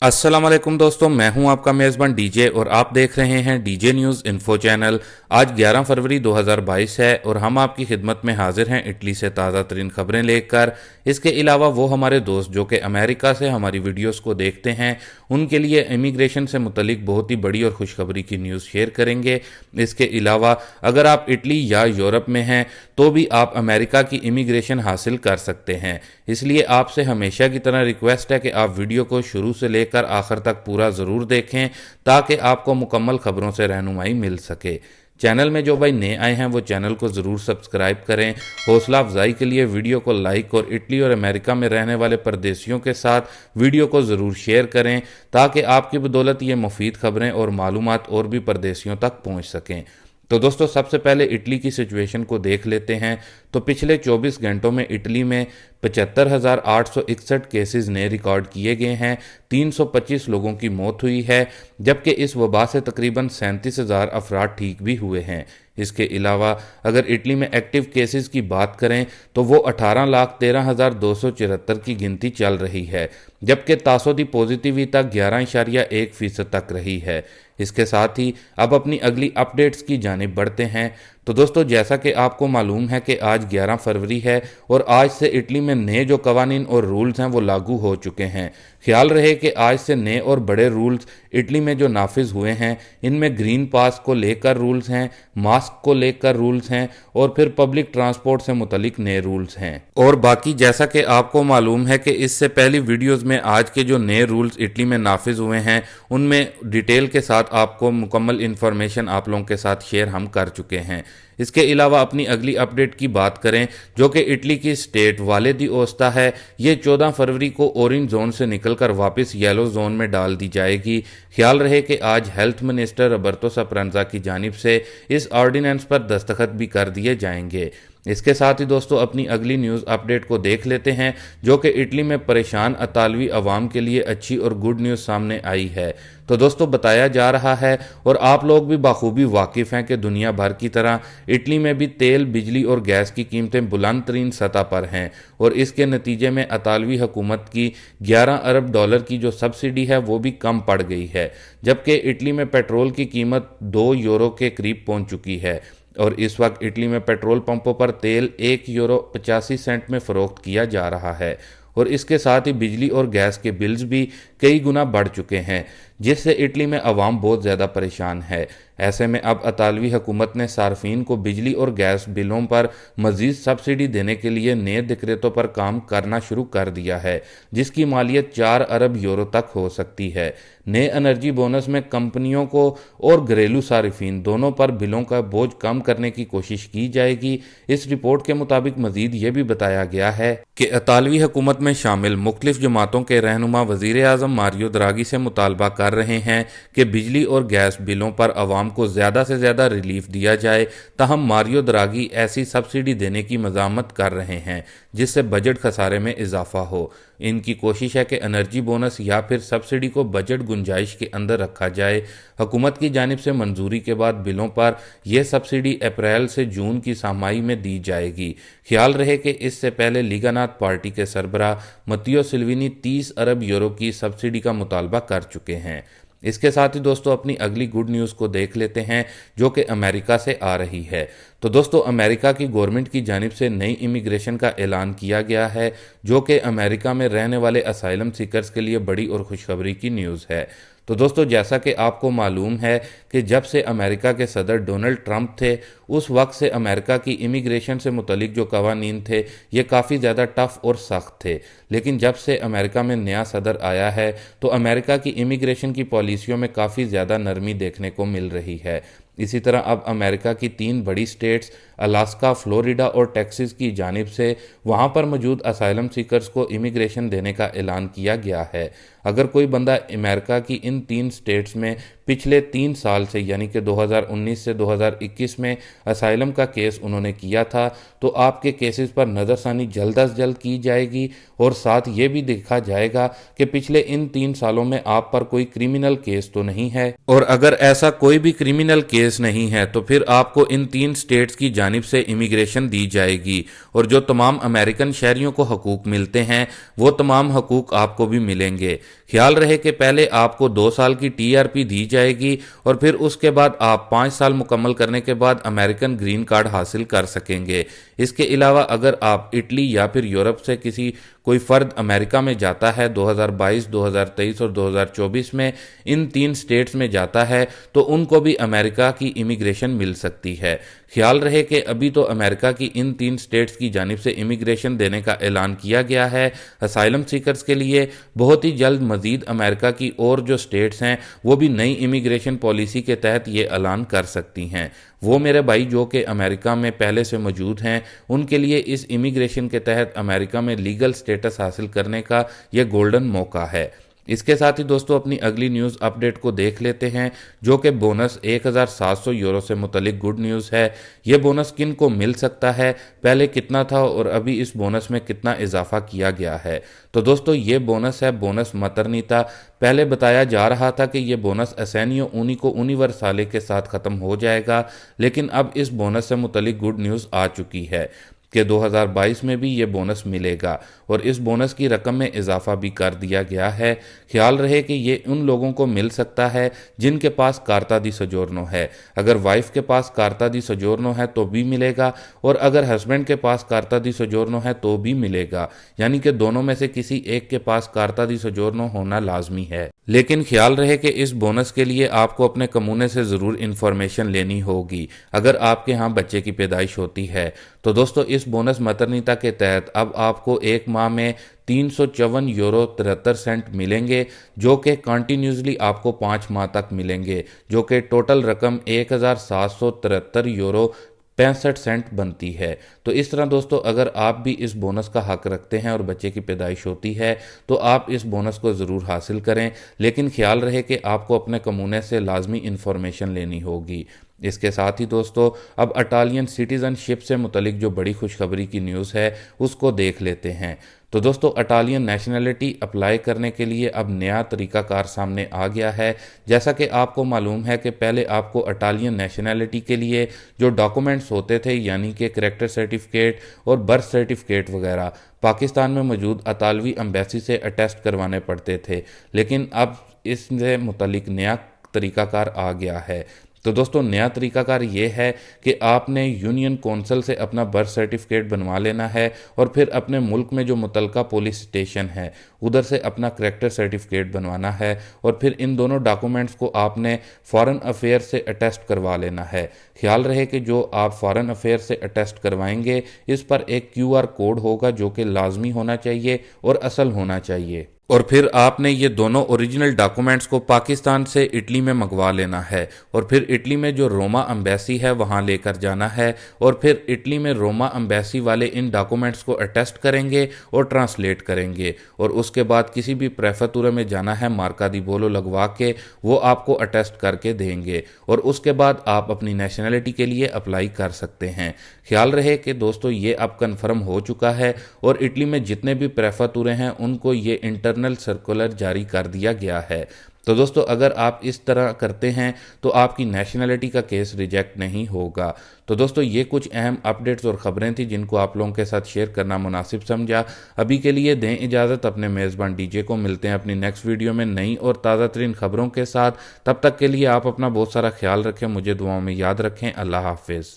अस्सलाम वालेकुम दोस्तों, मैं हूं आपका मेज़बान डीजे और आप देख रहे हैं डीजे न्यूज़ इन्फो चैनल। आज 11 फरवरी 2022 है और हम आपकी खिदमत में हाजिर हैं इटली से ताज़ा तरीन खबरें लेकर। इसके अलावा वो हमारे दोस्त जो कि अमेरिका से हमारी वीडियोस को देखते हैं, उनके लिए इमिग्रेशन से मुतलिक बहुत ही बड़ी और खुशखबरी की न्यूज़ शेयर करेंगे। इसके अलावा अगर आप इटली या यूरोप में हैं तो भी आप अमेरिका की इमिग्रेशन हासिल कर सकते हैं। इसलिए आपसे हमेशा की तरह रिक्वेस्ट है कि आप वीडियो को शुरू से लेकर आखिर तक पूरा ज़रूर देखें ताकि आपको मुकम्मल खबरों से रहनुमाई मिल सके। चैनल में जो भाई नए आए हैं वो चैनल को ज़रूर सब्सक्राइब करें। हौसला अफजाई के लिए वीडियो को लाइक और इटली और अमेरिका में रहने वाले परदेशियों के साथ वीडियो को ज़रूर शेयर करें ताकि आपकी बदौलत ये मुफीद खबरें और मालूमात और भी परदेशियों तक पहुँच सकें। तो दोस्तों, सबसे पहले इटली की सिचुएशन को देख लेते हैं। तो पिछले 24 घंटों में इटली में 75,861 केसेस नए रिकॉर्ड किए गए हैं। 325 लोगों की मौत हुई है, जबकि इस वबा से तकरीबन 37,000 अफराद ठीक भी हुए हैं। इसके अलावा अगर इटली में एक्टिव केसेस की बात करें तो वो 18,13,274 की गिनती चल रही है, जबकि तासोदी पॉजिटिविटी 11.1% तक रही है। इसके साथ ही अब अपनी अगली अपडेट्स की जानिब बढ़ते हैं। तो दोस्तों, जैसा कि आपको मालूम है कि आज 11 फरवरी है और आज से इटली में नए जो कवानीन और रूल्स हैं वो लागू हो चुके हैं। ख्याल रहे कि आज से नए और बड़े रूल्स इटली में जो नाफिज हुए हैं, इनमें ग्रीन पास को लेकर रूल्स हैं, मास्क को लेकर रूल्स हैं और फिर पब्लिक ट्रांसपोर्ट से मुतलिक नए रूल्स हैं। और बाकी जैसा कि आपको मालूम है कि इससे पहली वीडियोज़ में आज के जो नए रूल्स इटली में नाफिज हुए हैं उनमें डिटेल के साथ आपको मुकम्मल इन्फॉर्मेशन आप लोगों के साथ शेयर हम कर चुके हैं। इसके अलावा अपनी अगली अपडेट की बात करें जो कि इटली की स्टेट वाले दी ओस्ता है, ये 14 फरवरी को ऑरेंज जोन से निकलकर वापस येलो जोन में डाल दी जाएगी। ख्याल रहे कि आज हेल्थ मिनिस्टर रॉबर्टो स्परांजा की जानिब से इस ऑर्डिनेंस पर दस्तखत भी कर दिए जाएंगे। इसके साथ ही दोस्तों, अपनी अगली न्यूज़ अपडेट को देख लेते हैं जो कि इटली में परेशान अतालवी अवाम के लिए अच्छी और गुड न्यूज़ सामने आई है। तो दोस्तों, बताया जा रहा है और आप लोग भी बाखूबी वाकिफ़ हैं कि दुनिया भर की तरह इटली में भी तेल, बिजली और गैस की कीमतें बुलंद तरीन सतह पर हैं और इसके नतीजे में अतालवी हुकूमत की 11 अरब डॉलर की जो सब्सिडी है वो भी कम पड़ गई है, जबकि इटली में पेट्रोल की कीमत 2 यूरो के करीब पहुंच चुकी है और इस वक्त इटली में पेट्रोल पंपों पर तेल 1 यूरो 85 सेंट में फ़रोख्त किया जा रहा है और इसके साथ ही बिजली और गैस के बिल्स भी कई गुना बढ़ चुके हैं, जिससे इटली में अवाम बहुत ज़्यादा परेशान है। ऐसे में अब अतालवी हुकूमत ने सार्फिन को बिजली और गैस बिलों पर मज़ीद सब्सिडी देने के लिए नए डिक्रेटों पर काम करना शुरू कर दिया है, जिसकी मालियत 4 अरब यूरो तक हो सकती है। नए एनर्जी बोनस में कंपनियों को और घरेलू सार्फिन दोनों पर बिलों का बोझ कम करने की कोशिश की जाएगी। इस रिपोर्ट के मुताबिक मजीद ये भी बताया गया है कि अतालवी हुकूमत में शामिल मुख्तलिफ जमातों के रहनुमा वज़ीर आज़म मारियो द्रागी से मुतालबा कर रहे हैं कि बिजली और गैस बिलों पर अवाम को ज़्यादा से ज़्यादा रिलीफ दिया जाए। ताहम मारियो द्रागी ऐसी सब्सिडी देने की मज़ामत कर रहे हैं जिससे बजट खसारे में इजाफा हो। इनकी कोशिश है कि एनर्जी बोनस या फिर सब्सिडी को बजट गुंजाइश के अंदर रखा जाए। हुकूमत की जानिब से मंजूरी के बाद बिलों पर यह सब्सिडी अप्रैल से जून की छमाही में दी जाएगी। ख्याल रहे कि इससे पहले लीगानात पार्टी के सरबराह मत्तियो सिल्विनी 30 अरब यूरो की सब्सिडी का मुतालबा कर चुके हैं। इसके साथ ही दोस्तों, अपनी अगली गुड न्यूज़ को देख लेते हैं जो कि अमेरिका से आ रही है। तो दोस्तों, अमेरिका की गवर्नमेंट की जानिब से नई इमिग्रेशन का ऐलान किया गया है जो कि अमेरिका में रहने वाले असाइलम सीकर्स के लिए बड़ी और खुशखबरी की न्यूज़ है। तो दोस्तों, जैसा कि आपको मालूम है कि जब से अमेरिका के सदर डोनाल्ड ट्रंप थे उस वक्त से अमेरिका की इमिग्रेशन से मुतलिक जो कवानीन थे ये काफ़ी ज़्यादा टफ और सख्त थे, लेकिन जब से अमेरिका में नया सदर आया है तो अमेरिका की इमिग्रेशन की पॉलिसियों में काफ़ी ज़्यादा नरमी देखने को मिल रही है। इसी तरह अब अमेरिका की 3 बड़ी स्टेट्स अलास्का, फ्लोरिडा और टेक्सास की जानिब से वहाँ पर मौजूद असाइलम सीकर्स को इमिग्रेशन देने का ऐलान किया गया है। अगर कोई बंदा अमेरिका की इन 3 स्टेट्स में पिछले 3 साल से यानी कि 2019 से 2021 में असाइलम का केस उन्होंने किया था तो आपके केसेस पर नज़रसानी जल्द अज जल्द की जाएगी और साथ ये भी देखा जाएगा कि पिछले इन 3 सालों में आप पर कोई क्रिमिनल केस तो नहीं है, और अगर ऐसा कोई भी क्रिमिनल केस नहीं है तो फिर आपको इन 3 स्टेट्स की जानिब से इमिग्रेशन दी जाएगी और जो तमाम अमेरिकन शहरियों को हकूक मिलते हैं वो तमाम हकूक आपको भी मिलेंगे। ख्याल रहे कि पहले आपको 2 साल की टीआरपी दी जाएगी और फिर उसके बाद आप 5 साल मुकम्मल करने के बाद अमेरिकन ग्रीन कार्ड हासिल कर सकेंगे। इसके अलावा अगर आप इटली या फिर यूरोप से कोई फ़र्द अमेरिका में जाता है 2022, 2023 और 2024 में इन 3 स्टेट्स में जाता है तो उनको भी अमेरिका की इमिग्रेशन मिल सकती है। ख्याल रहे कि अभी तो अमेरिका की इन 3 स्टेट्स की जानिब से इमिग्रेशन देने का ऐलान किया गया है असाइलम सीकर्स के लिए। बहुत ही जल्द मज़ीद अमेरिका की और जो स्टेट्स हैं वो भी नई इमिग्रेशन पॉलिसी के तहत ये ऐलान कर सकती हैं। वो मेरे भाई जो कि अमेरिका में पहले से मौजूद हैं उनके लिए इस इमिग्रेशन के तहत अमेरिका में लीगल स्टेटस हासिल करने का यह गोल्डन मौका है। इसके साथ ही दोस्तों अपनी अगली न्यूज़ अपडेट को देख लेते हैं जो कि बोनस 1700 यूरो से मुतलिक गुड न्यूज़ है। ये बोनस किन को मिल सकता है, पहले कितना था और अभी इस बोनस में कितना इजाफा किया गया है। तो दोस्तों ये बोनस है बोनस मतरनीता। पहले बताया जा रहा था कि ये बोनस असेनियो ऊनिको यूनिवर्साले के साथ ख़त्म हो जाएगा, लेकिन अब इस बोनस से मुतलिक गुड न्यूज़ आ चुकी है कि 2022 में भी ये बोनस मिलेगा और इस बोनस की रकम में इजाफा भी कर दिया गया है। ख्याल रहे कि ये उन लोगों को मिल सकता है जिनके पास कार्ता दी सजोर्नो है। अगर वाइफ के पास कार्ता दी सजोर्नो है तो भी मिलेगा और अगर हस्बैंड के पास कार्ता दी सजोर्नो है तो भी मिलेगा, यानी कि दोनों में से किसी एक के पास कार्ता दी सजोर्नो होना लाजमी है। लेकिन ख्याल रहे कि इस बोनस के लिए आपको अपने कमूने से ज़रूर इंफॉर्मेशन लेनी होगी अगर आपके यहाँ बच्चे की पैदाइश होती है। तो दोस्तों इस बोनस मतरनीता के तहत अब आपको एक माह में 354 यूरो 73 सेंट मिलेंगे जो कि कंटिन्यूसली आपको 5 माह तक मिलेंगे, जो कि टोटल रकम 1773 यूरो 65 सेंट बनती है। तो इस तरह दोस्तों अगर आप भी इस बोनस का हक रखते हैं और बच्चे की पैदाइश होती है तो आप इस बोनस को ज़रूर हासिल करें, लेकिन ख्याल रहे कि आपको अपने कमूने से लाजमी इंफॉर्मेशन लेनी होगी। इसके साथ ही दोस्तों अब इटालियन सिटीज़नशिप से मुतलिक जो बड़ी खुशखबरी की न्यूज़ है उसको देख लेते हैं। तो दोस्तों इटालियन नेशनलिटी अप्लाई करने के लिए अब नया तरीकाकार सामने आ गया है। जैसा कि आपको मालूम है कि पहले आपको इटालियन नेशनलिटी के लिए जो डॉक्यूमेंट्स होते थे यानी कि करैक्टर सर्टिफिकेट और बर्थ सर्टिफिकेट वगैरह पाकिस्तान में मौजूद इतालवी एम्बेसी से अटेस्ट करवाने पड़ते थे, लेकिन अब इससे मुतलिक नया तरीकाकार आ गया है। तो दोस्तों नया तरीकाकार ये है कि आपने यूनियन कौंसिल से अपना बर्थ सर्टिफिकेट बनवा लेना है और फिर अपने मुल्क में जो मुतलका पुलिस स्टेशन है उधर से अपना करैक्टर सर्टिफिकेट बनवाना है और फिर इन दोनों डॉक्यूमेंट्स को आपने फॉरेन अफेयर से अटेस्ट करवा लेना है। ख्याल रहे कि जो आप फॉरेन अफेयर से अटेस्ट करवाएंगे इस पर एक QR कोड होगा जो कि लाजमी होना चाहिए और असल होना चाहिए, और फिर आपने ये दोनों ओरिजिनल डॉक्यूमेंट्स को पाकिस्तान से इटली में मंगवा लेना है और फिर इटली में जो रोमा एम्बेसी है वहाँ लेकर जाना है और फिर इटली में रोमा एम्बेसी वाले इन डॉक्यूमेंट्स को अटेस्ट करेंगे और ट्रांसलेट करेंगे और उसके बाद किसी भी प्रेफेक्चर में जाना है, मार्का दी बोलो लगवा के वो आपको अटेस्ट करके देंगे और उसके बाद आप अपनी नेशनलिटी के लिए अप्लाई कर सकते हैं। ख्याल रहे कि दोस्तों ये अब कन्फर्म हो चुका है और इटली में जितने भी प्रेफेक्चर हैं उनको ये इंटरनल सर्कुलर जारी कर दिया गया है। तो दोस्तों अगर आप इस तरह करते हैं तो आपकी नेशनलिटी का केस रिजेक्ट नहीं होगा। तो दोस्तों ये कुछ अहम अपडेट्स और ख़बरें थी जिनको आप लोगों के साथ शेयर करना मुनासिब समझा। अभी के लिए दें इजाज़त अपने मेज़बान डीजे को। मिलते हैं अपनी नेक्स्ट वीडियो में नई और ताज़ा तरीन खबरों के साथ। तब तक के लिए आप अपना बहुत सारा ख्याल रखें, मुझे दुआओं में याद रखें। अल्लाह हाफिज़।